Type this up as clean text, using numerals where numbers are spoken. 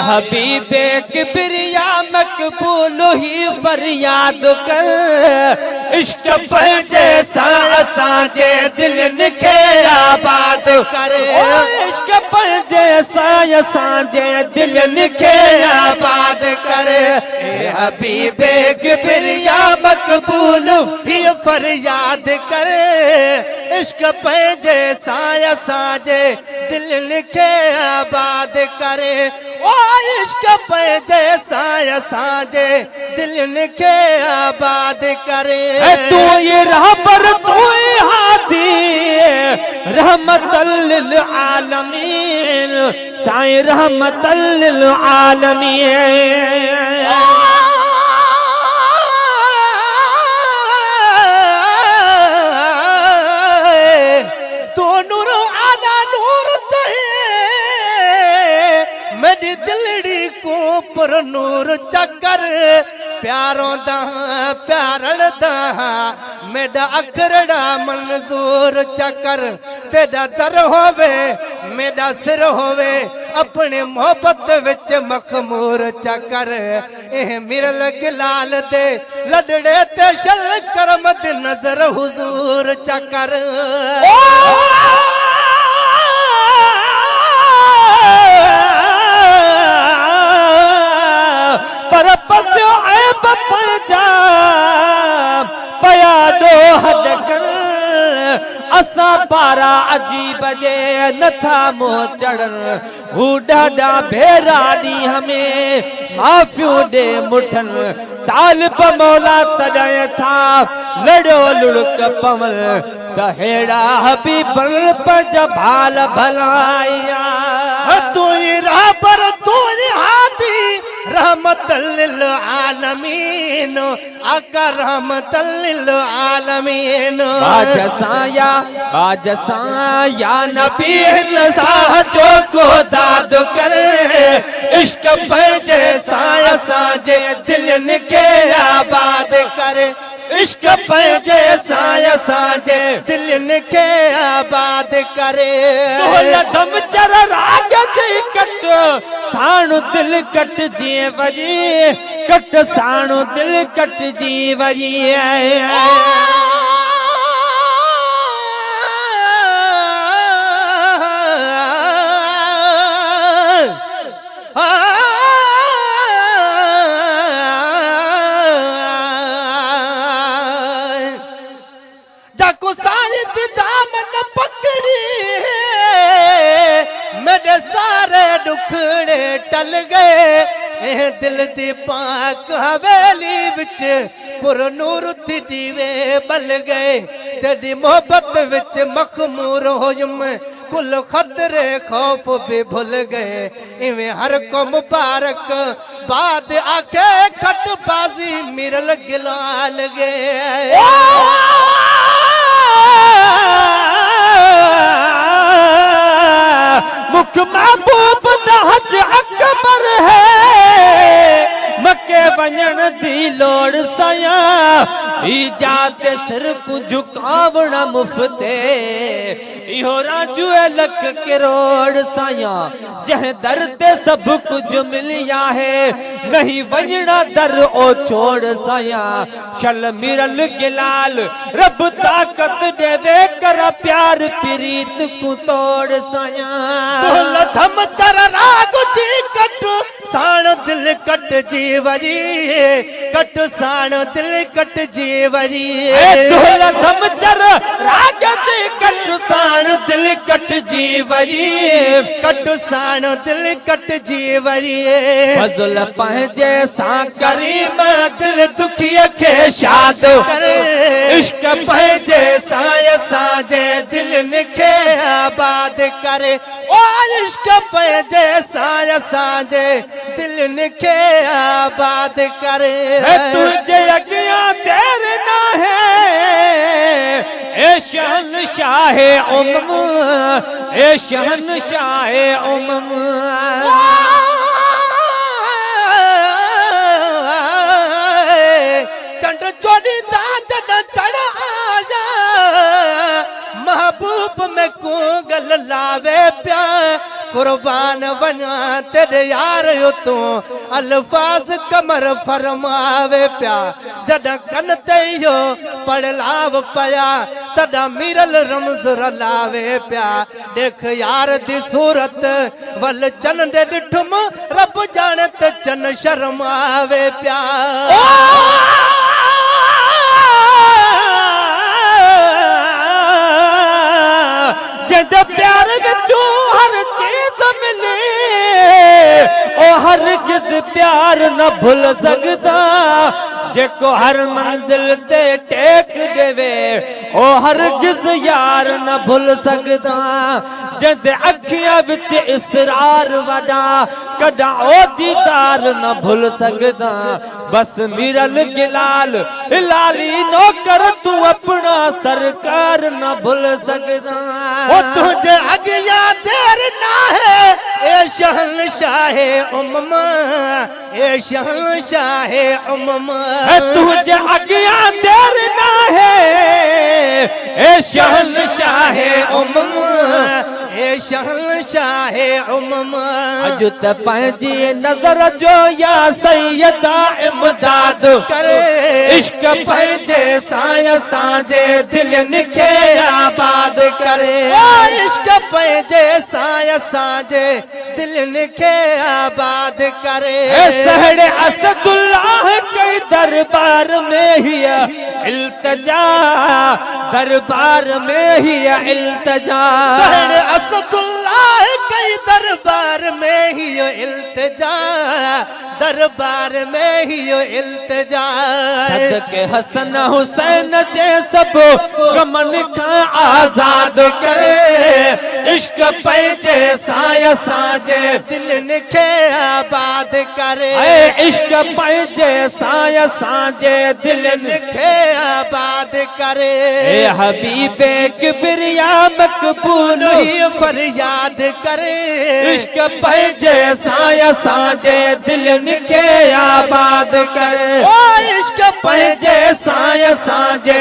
हबीबे किबरिया मकबूल ही फरियाद कर, इश्क जैसा साजे दिल निखे आबाद कर। इश्क जैसा साजे दिल निखे आबाद कर। हबीबे किबरिया मकबूल ही फरियाद कर, इश्क जैसा साजे दिल निखे आबाद करे। ओ इश्क पे जैसा साजे दिल निखे आबाद करे। तू ये रहबर तू हादी रहमतल लिल आलमीन, साईं रहमतल लिल आलमीन। तो नूर आला नूर मेरी दिलड़ी को पर नूर चक्कर, प्यारों दा प्यारन दा मेरा अखरड़ा मंजूर चक्कर। तेरा दर होवे मेरा सिर होवे, अपने मोहब्बत विच मखमूर चक्कर। एह मिरल गिलाल दे लड़ड़े ते शल करमत नजर हुजूर चक्कर। पर पस्यो ऐब पया दो हद कर, असा पारा अजीब जे नथा मो चढ़न। हू ॾाढा भेरा दी हमें माफियूं दे मुठन, तालिब मौला तॾहिं था लड़ो लुड़क पवल। तहेड़ा हबीबल पंज भाल भलाया। तू रहबर तू हादी रहमतल लिल आलमीन, आका रहमतल लिल आलमीन। बाजसाया नबी नसाह जो को दाद करे, इश्क फैजे साया साजे दिल निके आबाद करे। इश्क फैजे साया साजे दिल निके आबाद करे। दम चर राग जी कट साणु दिल कट जी वजी, कट साणु दिल कट जी वजी। जाको साहित दामन पकड़ी मेरे सारे दुखड़े टल गए। दिल दी पाक हवेली विच पुर नूर दी दीवे बल गए। तेरी मोहब्बत विच मखमूर होयुम, कुल खतरे खौफ भी भूल गए। इवें हर को मुबारक बाद आखे खटबाजी मिरल गिलाल गए। मुख महबूब हज अकबर है, मक्के वञण दी लोड़ सया। इजात सिर को झुकावना मुफ्ते, इहो राजू लख करोड़ साया। जह दर ते सब कुछ मिलिया है, नहीं वञणा दर ओ छोड़ साया। शल मिरल गिलाल रब ताकत देवे कर, प्यार प्रीत को तोड़ साया। धम चर राग जी कट साण दिल कट जी वरी, कट साण दिल कट जी वरी। धम चर राग जी कट साण दिल कट जी वरी, कट साण दिल कट जी वरी। फज़ल पंहिंजे सां करीम दिल दुखीअ खे शाद करे। इश्क पंहिंजे सां साजे दिल निखे आबाद करे। ओ इश्क पंहिंजे सां साजे दिल निखे आबाद करे। तुझे अगियां देर ना है ए शहनशाह उम्म, ए शहनशाह उम्म। चंड चोड़ी दा जन चढ़ महबूब में कूगल लावे प्या कुर्बान बना तेरे यार तू अल्फाज कमर फरमावे प्या जदा कन ते यो पड़लाव पया तदा मिरल रमज रलावे प्या देख यार दी सूरत वल चन दे डिठुम रब जाने त चन शर्मावे प्या जद प्यार विचों हर चीज मिले ओ हरगिज़ प्यार न भूल सकदा जेको हर मंजिल ते टेक देवे ओ हरगिज़ यार न भूल सकदा जद अखियां विच इसरार वडा कदा ओ दीदार न भूल सकदा बस मिरल गिलाल हिलाली नौकर तू अपना सरकार न भूल सकदा ओ तुझे अगिया देर ना है ए शहंशाहे उम्मा ए शहंशाहे उम्मा तुझे अगिया देर ना है ए शहंशाहे उम्मा ए शहंशाहे उम्मा अज त पंहिंजी नज़र जो या सैयदा इमदाद करे इश्क पंहिंजे साया साजे दिलनि खे आबाद करे इश्क पंहिंजे साया साजे दिलनि खे आबाद करे सहड़े असदुल्लाह के दरबार में ही इल्तिजा दरबार में ही इल्तिजा सहड़े असदुल्लाह के दरबार में ही इल्तिजा दरबार में ही इल्तिजा सदके हसन हुसैन जे सब गमन का आजाद करे इश्क पंहिंजे साया साजे दिलनि खे आबाद करे इश्क पंहिंजे साया साजे दिलनि खे आबाद करे हबीबे किबरिया मकबूल ही फरियाद करे इश्क पंहिंजे साया साजे दिलनि खे आबाद करे इश्क पंहिंजे साया साजे